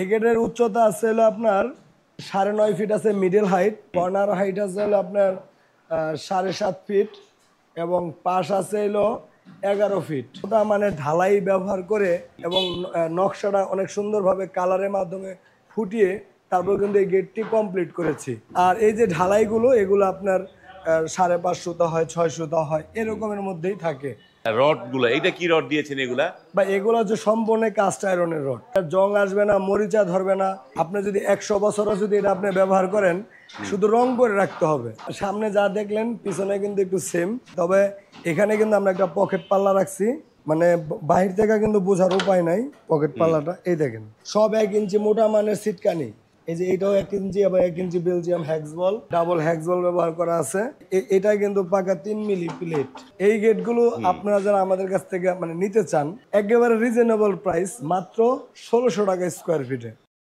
এই গেটের উচ্চতা আছে হলো আপনার 9.5 ফিট আছে মিডল হাইট, কর্নার হাইট আছে হলো আপনার 7.5 ফিট এবং পাশ আছে হলো 11 ফিট। ওটা মানে ঢালাই ব্যবহার করে এবং নকশাটা অনেক সুন্দরভাবে কালারের মাধ্যমে ফুটিয়ে তারপর কিন্তু এই গেটটি কমপ্লিট করেছি। আর এই যে ঢালাইগুলো এগুলো আপনার 550 হয়, 600 হয়, এরকমের মধ্যেই থাকে। রড গুলো এইটা কি রড দিয়েছেন এগুলা? বা এগুলো হচ্ছে সম্পূর্ণ কাস্ট আয়রনের রড, জং আসবে না, মরিচা ধরবে না। আপনি যদি 100 বছরও যদি এটা আপনি ব্যবহার করেন, শুধু রং করে রাখতে হবে। সামনে যা দেখলেন পিছনে কিন্তু একটু সেম, তবে এখানে কিন্তু আমরা একটা পকেট পাল্লা রাখছি, মানে বাহির থেকে কিন্তু বোঝার উপায় নাই। পকেট পাল্লাটা এই দেখেন, সব 1 ইঞ্চি মোটা মানের সিটকানি। এই যে এটাও 1 ইঞ্চি, আবার 1 ইঞ্চি বেলজিয়াম হ্যাক্সবল, ডাবল হ্যাক্সবল ব্যবহার করা আছে। এটা কিন্তু পাকা 3 মিলি প্লেট। এই গেটগুলো আপনারা যারা আমাদের কাছ থেকে মানে নিতে চান, একেবারে রিজনেবল প্রাইস, মাত্র 1600 টাকা স্কোয়ার ফিটে।